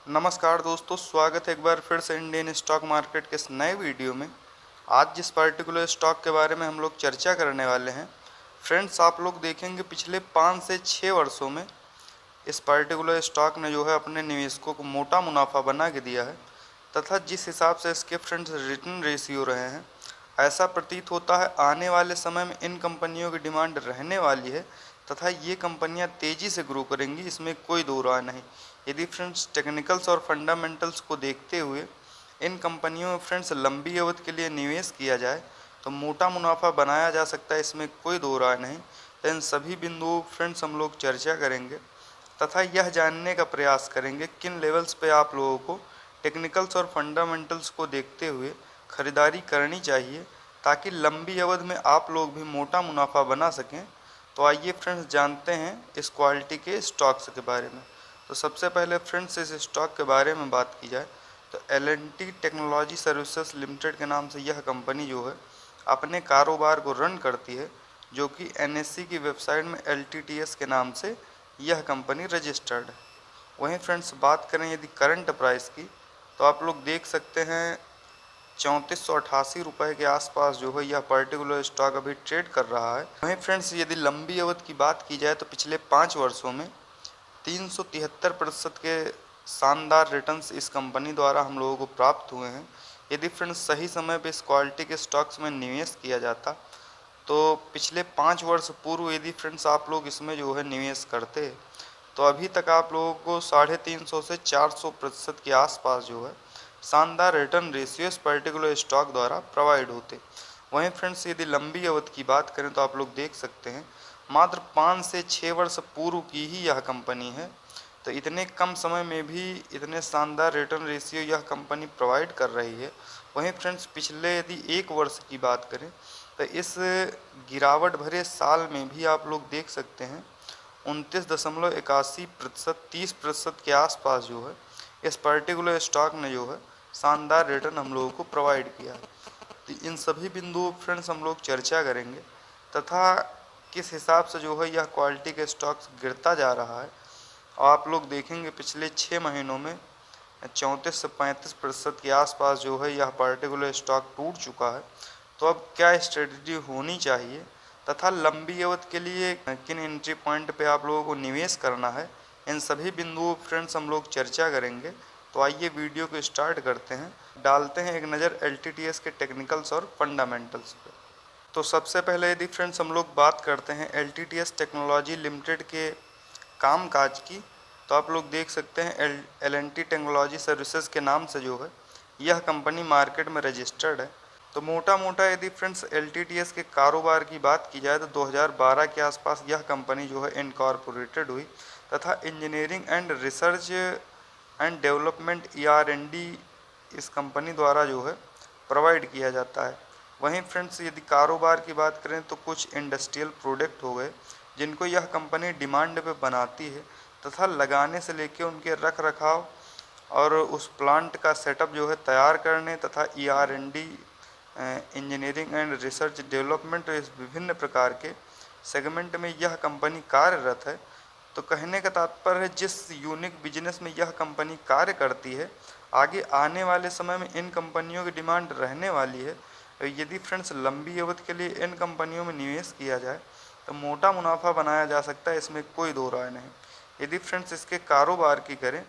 नमस्कार दोस्तों, स्वागत है एक बार फिर से इंडियन स्टॉक मार्केट के इस नए वीडियो में। आज जिस पर्टिकुलर स्टॉक के बारे में हम लोग चर्चा करने वाले हैं फ्रेंड्स, आप लोग देखेंगे पिछले 5 से 6 वर्षों में इस पर्टिकुलर स्टॉक ने जो है अपने निवेशकों को मोटा मुनाफा बना के दिया है। तथा जिस हिसाब से इसके फ्रेंड्स रिटर्न रेशियो रहे हैं, ऐसा प्रतीत होता है आने वाले समय में इन कंपनियों की डिमांड रहने वाली है तथा ये कंपनियां तेज़ी से ग्रो करेंगी, इसमें कोई दो राय नहीं। यदि फ्रेंड्स टेक्निकल्स और फंडामेंटल्स को देखते हुए इन कंपनियों में फ्रेंड्स लंबी अवधि के लिए निवेश किया जाए तो मोटा मुनाफा बनाया जा सकता है, इसमें कोई दो राय नहीं। तो इन सभी बिंदुओं फ्रेंड्स हम लोग चर्चा करेंगे तथा यह जानने का प्रयास करेंगे किन लेवल्स पे आप लोगों को टेक्निकल्स और फंडामेंटल्स को देखते हुए खरीदारी करनी चाहिए ताकि लंबी अवधि में आप लोग भी मोटा मुनाफा बना सकें। तो आइए फ्रेंड्स जानते हैं इस क्वालिटी के स्टॉक्स के बारे में। तो सबसे पहले फ्रेंड्स इस स्टॉक के बारे में बात की जाए तो L&T टेक्नोलॉजी सर्विसेज लिमिटेड के नाम से यह कंपनी जो है अपने कारोबार को रन करती है, जो कि NSE की वेबसाइट में LTTS के नाम से यह कंपनी रजिस्टर्ड है। वहीं फ्रेंड्स बात करें यदि करंट प्राइस की तो आप लोग देख सकते हैं 3488 रुपये के आसपास जो है यह पर्टिकुलर स्टॉक अभी ट्रेड कर रहा है। वहीं फ्रेंड्स यदि लंबी अवधि की बात की जाए तो पिछले 5 वर्षों में 373% के शानदार रिटर्न्स इस कंपनी द्वारा हम लोगों को प्राप्त हुए हैं। यदि फ्रेंड्स सही समय पर इस क्वालिटी के स्टॉक्स में निवेश किया जाता तो पिछले 5 वर्ष पूर्व यदि फ्रेंड्स आप लोग इसमें जो है निवेश करते तो अभी तक आप लोगों को 350 से 400% के आसपास जो है शानदार रिटर्न रेशियो इस पर्टिकुलर स्टॉक द्वारा प्रोवाइड होते। वहीं फ्रेंड्स यदि लंबी अवधि की बात करें तो आप लोग देख सकते हैं मात्र 5 से 6 वर्ष पूर्व की ही यह कंपनी है। तो इतने कम समय में भी इतने शानदार रिटर्न रेशियो यह कंपनी प्रोवाइड कर रही है। वहीं फ्रेंड्स पिछले यदि 1 वर्ष की बात करें तो इस गिरावट भरे साल में भी आप लोग देख सकते हैं 29.81% 30% के आसपास जो है इस पर्टिकुलर स्टॉक ने जो है शानदार रिटर्न हम लोगों को प्रोवाइड किया है। तो इन सभी बिंदुओं फ्रेंड्स हम लोग चर्चा करेंगे तथा किस हिसाब से जो है यह क्वालिटी के स्टॉक्स गिरता जा रहा है। और आप लोग देखेंगे पिछले 6 महीनों में 34 से 35% के आसपास जो है यह पर्टिकुलर स्टॉक टूट चुका है। तो अब क्या स्ट्रेटजी होनी चाहिए तथा लंबी अवधि के लिए किन एंट्री पॉइंट पे आप लोगों को निवेश करना है, इन सभी बिंदुओं फ्रेंड्स हम लोग चर्चा करेंगे। तो आइए वीडियो को स्टार्ट करते हैं, डालते हैं एक नज़र LTTS के टेक्निकल्स और फंडामेंटल्स पे। तो सबसे पहले यदि फ्रेंड्स हम लोग बात करते हैं LTTS टेक्नोलॉजी लिमिटेड के कामकाज की तो आप लोग देख सकते हैं L&T टेक्नोलॉजी सर्विसेज के नाम से जो है यह कंपनी मार्केट में रजिस्टर्ड है। तो मोटा मोटा यदि फ्रेंड्स LTTS के कारोबार की बात की जाए तो 2012 के आसपास यह कंपनी जो है इनकॉर्पोरेटेड हुई तथा engineering and research and development ER&D इस कंपनी द्वारा जो है प्रोवाइड किया जाता है। वहीं फ्रेंड्स यदि कारोबार की बात करें तो कुछ इंडस्ट्रियल प्रोडक्ट हो गए जिनको यह कंपनी डिमांड पे बनाती है तथा लगाने से लेकर उनके रख रखाव और उस प्लांट का सेटअप जो है तैयार करने तथा ER&D engineering and research development इस विभिन्न प्रकार के सेगमेंट में यह कंपनी कार्यरत है। तो कहने का तात्पर्य है जिस यूनिक बिजनेस में यह कंपनी कार्य करती है आगे आने वाले समय में इन कंपनियों की डिमांड रहने वाली है। यदि फ्रेंड्स लंबी अवधि के लिए इन कंपनियों में निवेश किया जाए तो मोटा मुनाफा बनाया जा सकता है, इसमें कोई दो राय नहीं। यदि फ्रेंड्स इसके कारोबार की करें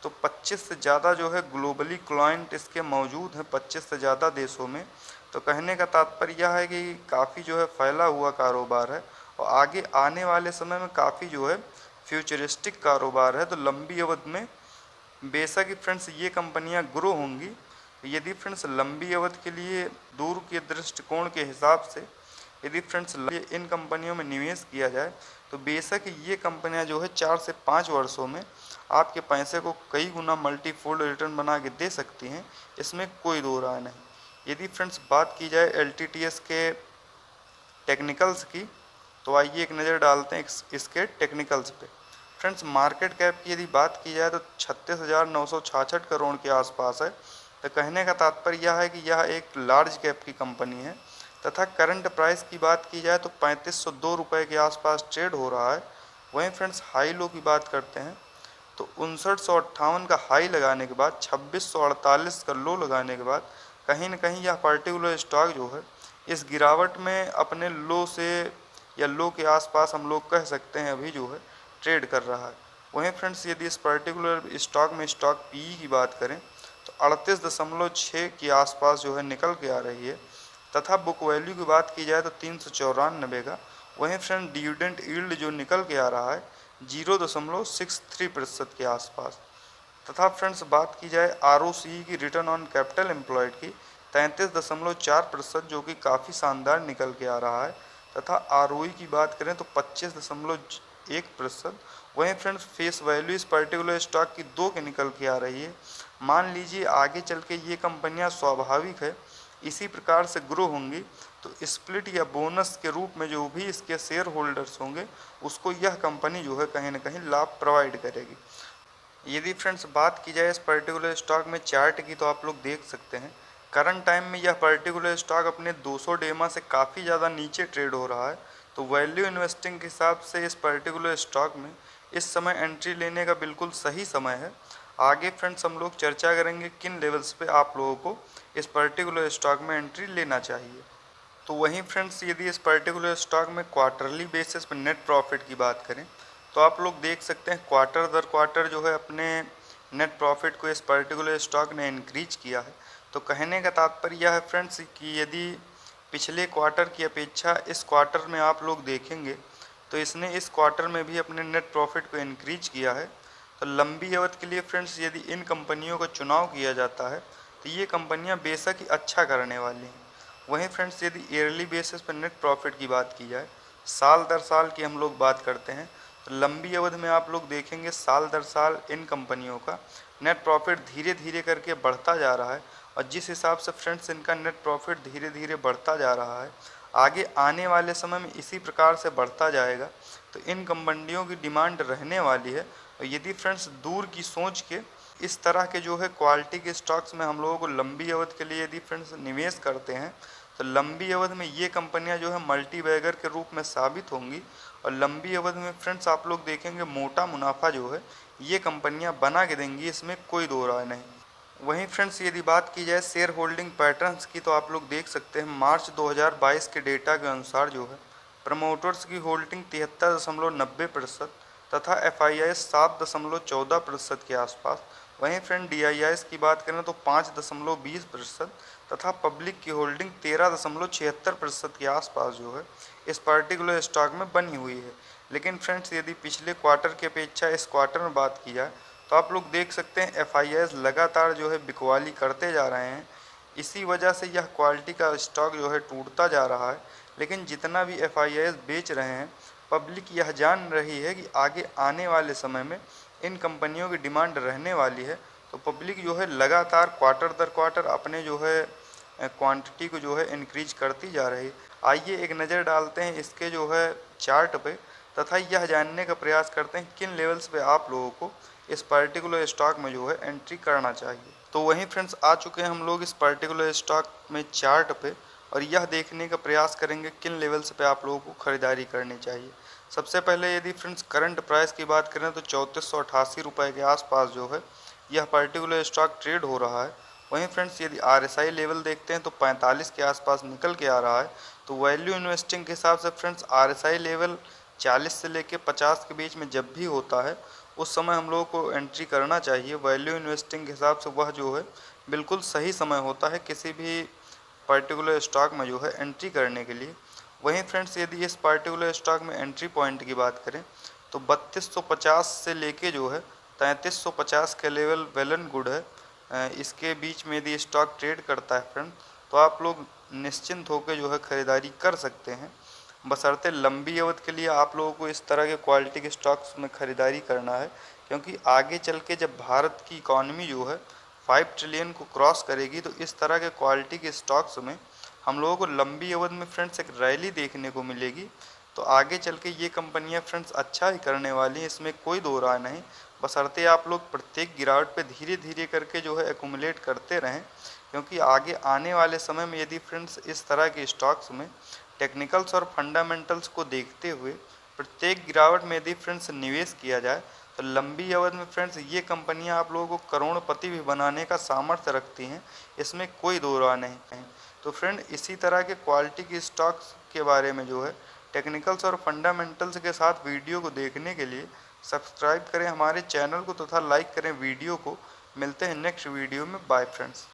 तो 25 से ज़्यादा जो है ग्लोबली क्लाइंट इसके मौजूद हैं 25 से ज़्यादा देशों में। तो कहने का तात्पर्य यह है कि काफ़ी जो है फैला हुआ कारोबार है और आगे आने वाले समय में काफ़ी जो है फ्यूचरिस्टिक कारोबार है। तो लंबी अवधि में बेशक ही फ्रेंड्स ये कंपनियां ग्रो होंगी। यदि फ्रेंड्स लंबी अवधि के लिए दूर के दृष्टिकोण के हिसाब से यदि फ्रेंड्स इन कंपनियों में निवेश किया जाए तो बेशक ये कंपनियां जो है 4 से 5 वर्षों में आपके पैसे को कई गुना मल्टीफोल्ड रिटर्न बना के दे सकती हैं, इसमें कोई दो राय नहीं। यदि फ्रेंड्स बात की जाए LTTS के टेक्निकल्स की तो आइए एक नज़र डालते हैं इसके टेक्निकल्स पे। फ्रेंड्स मार्केट कैप की यदि बात की जाए तो 36,966 करोड़ के आसपास है। तो कहने का तात्पर्य यह है कि यह एक लार्ज कैप की कंपनी है तथा करंट प्राइस की बात की जाए तो 3502 रुपये के आसपास ट्रेड हो रहा है। वहीं फ्रेंड्स हाई लो की बात करते हैं तो 5958 का हाई लगाने के बाद 2648 का लो लगाने के बाद कहीं ना कहीं यह पर्टिकुलर स्टॉक जो है इस गिरावट में अपने लो से या लो के आसपास हम लोग कह सकते हैं अभी जो है ट्रेड कर रहा है। वहीं फ्रेंड्स यदि इस पर्टिकुलर स्टॉक में स्टॉक पीई की बात करें तो 38.6 के आसपास जो है निकल के आ रही है, तथा बुक वैल्यू की बात की जाए तो 394 का। वहीं फ्रेंड डिविडेंड यील्ड जो निकल के आ रहा है 0.63% के आसपास। तथा फ्रेंड्स बात की जाए आरओसी की, रिटर्न ऑन कैपिटल एम्प्लॉयड की, 33.4% जो कि काफ़ी शानदार निकल के आ रहा है। तथा आरओई की बात करें तो 25.1%। वहीं फ्रेंड्स फेस वैल्यू इस पर्टिकुलर स्टॉक की 2 के निकल के आ रही है। मान लीजिए आगे चल के ये कंपनियां स्वाभाविक है इसी प्रकार से ग्रो होंगी तो स्प्लिट या बोनस के रूप में जो भी इसके शेयर होल्डर्स होंगे उसको यह कंपनी जो है कहीं ना कहीं लाभ प्रोवाइड करेगी। यदि फ्रेंड्स बात की जाए इस पर्टिकुलर स्टॉक में चार्ट की तो आप लोग देख सकते हैं करंट टाइम में यह पर्टिकुलर स्टॉक अपने 200 डेमा से काफ़ी ज़्यादा नीचे ट्रेड हो रहा है। तो वैल्यू इन्वेस्टिंग के हिसाब से इस पर्टिकुलर स्टॉक में इस समय एंट्री लेने का बिल्कुल सही समय है। आगे फ्रेंड्स हम लोग चर्चा करेंगे किन लेवल्स पे आप लोगों को इस पर्टिकुलर स्टॉक में एंट्री लेना चाहिए। तो वहीं फ्रेंड्स यदि इस पर्टिकुलर स्टॉक में क्वार्टरली बेसिस पर नेट प्रॉफिट की बात करें तो आप लोग देख सकते हैं क्वार्टर दर क्वार्टर जो है अपने नेट प्रॉफिट को इस पर्टिकुलर स्टॉक ने इंक्रीज किया है। तो कहने का तात्पर्य यह है फ्रेंड्स कि यदि पिछले क्वार्टर की अपेक्षा इस क्वार्टर में आप लोग देखेंगे तो इसने इस क्वार्टर में भी अपने नेट प्रॉफिट को इंक्रीज किया है। तो लंबी अवधि के लिए फ्रेंड्स यदि इन कंपनियों का चुनाव किया जाता है तो ये कंपनियां बेशक ही अच्छा करने वाली हैं। वहीं फ्रेंड्स यदि ईयरली बेसिस पर नेट प्रॉफिट की बात की जाए, साल दर साल की हम लोग बात करते हैं तो लंबी अवधि में आप लोग देखेंगे साल दर साल इन कंपनियों का नेट प्रॉफिट धीरे धीरे करके बढ़ता जा रहा है। और जिस हिसाब से फ्रेंड्स इनका नेट प्रॉफिट धीरे धीरे बढ़ता जा रहा है आगे आने वाले समय में इसी प्रकार से बढ़ता जाएगा तो इन कंपनियों की डिमांड रहने वाली है। और यदि फ्रेंड्स दूर की सोच के इस तरह के जो है क्वालिटी के स्टॉक्स में हम लोगों को लंबी अवधि के लिए यदि फ्रेंड्स निवेश करते हैं तो लंबी अवधि में ये कंपनियां जो है मल्टी बैगर के रूप में साबित होंगी। और लंबी अवधि में फ्रेंड्स आप लोग देखेंगे मोटा मुनाफा जो है ये कंपनियां बना के देंगी, इसमें कोई दो राय नहीं। वहीं फ्रेंड्स यदि बात की जाए शेयर होल्डिंग पैटर्न्स की तो आप लोग देख सकते हैं मार्च 2022 के डेटा के अनुसार जो है प्रमोटर्स की होल्डिंग 73.90% तथा FIIs 7.14% के आसपास। वहीं फ्रेंड DIIs की बात करें तो 5.20% तथा पब्लिक की होल्डिंग 13.76% के आसपास जो है इस पर्टिकुलर स्टॉक में बनी हुई है। लेकिन फ्रेंड्स यदि पिछले क्वार्टर की अपेक्षा इस क्वार्टर में बात की जाए तो आप लोग देख सकते हैं FIIs लगातार जो है बिकवाली करते जा रहे हैं। इसी वजह से यह क्वालिटी का स्टॉक जो है टूटता जा रहा है। लेकिन जितना भी FIIs बेच रहे हैं पब्लिक यह जान रही है कि आगे आने वाले समय में इन कंपनियों की डिमांड रहने वाली है। तो पब्लिक जो है लगातार क्वार्टर दर क्वार्टर अपने जो है क्वांटिटी को जो है इंक्रीज करती जा रही है। आइए एक नज़र डालते हैं इसके जो है चार्ट पे तथा यह जानने का प्रयास करते हैं किन लेवल्स पे आप लोगों को इस पर्टिकुलर स्टॉक में जो है एंट्री करना चाहिए। तो वहीं फ्रेंड्स आ चुके हैं हम लोग इस पर्टिकुलर स्टॉक में चार्ट पे और यह देखने का प्रयास करेंगे किन लेवल्स पे आप लोगों को खरीदारी करनी चाहिए। सबसे पहले यदि फ्रेंड्स करंट प्राइस की बात करें तो 3488 रुपये के आसपास जो है यह पर्टिकुलर स्टॉक ट्रेड हो रहा है। वहीं फ्रेंड्स यदि RSI लेवल देखते हैं तो 45 के आसपास निकल के आ रहा है। तो वैल्यू इन्वेस्टिंग के हिसाब से फ्रेंड्स RSI लेवल 40 से लेके 50 के बीच में जब भी होता है उस समय हम लोगों को एंट्री करना चाहिए। वैल्यू इन्वेस्टिंग के हिसाब से वह जो है बिल्कुल सही समय होता है किसी भी पर्टिकुलर स्टॉक में जो है एंट्री करने के लिए। वहीं फ्रेंड्स यदि इस पर्टिकुलर स्टॉक में एंट्री पॉइंट की बात करें तो 3250 से लेके जो है 3350 के लेवल वेल एंड गुड है। इसके बीच में यदि स्टॉक ट्रेड करता है फ्रेंड तो आप लोग निश्चिंत होकर जो है ख़रीदारी कर सकते हैं। बशर्ते लंबी अवधि के लिए आप लोगों को इस तरह के क्वालिटी के स्टॉक्स में ख़रीदारी करना है, क्योंकि आगे चल के जब भारत की इकॉनमी जो है 5 ट्रिलियन को क्रॉस करेगी तो इस तरह के क्वालिटी के स्टॉक्स में हम लोगों को लंबी अवधि में फ्रेंड्स एक रैली देखने को मिलेगी। तो आगे चल के ये कंपनियां फ्रेंड्स अच्छा ही करने वाली हैं, इसमें कोई दो राय नहीं। बशर्ते आप लोग प्रत्येक गिरावट पे धीरे धीरे करके जो है एक्यूमुलेट करते रहें, क्योंकि आगे आने वाले समय में यदि फ्रेंड्स इस तरह के स्टॉक्स में टेक्निकल्स और फंडामेंटल्स को देखते हुए प्रत्येक गिरावट में यदि फ्रेंड्स निवेश किया जाए तो लंबी अवधि में फ्रेंड्स ये कंपनियां आप लोगों को करोड़पति भी बनाने का सामर्थ्य रखती हैं, इसमें कोई दो राय नहीं है। तो फ्रेंड इसी तरह के क्वालिटी की स्टॉक्स के बारे में जो है टेक्निकल्स और फंडामेंटल्स के साथ वीडियो को देखने के लिए सब्सक्राइब करें हमारे चैनल को तथा लाइक करें वीडियो को। मिलते हैं नेक्स्ट वीडियो में। Bye friends.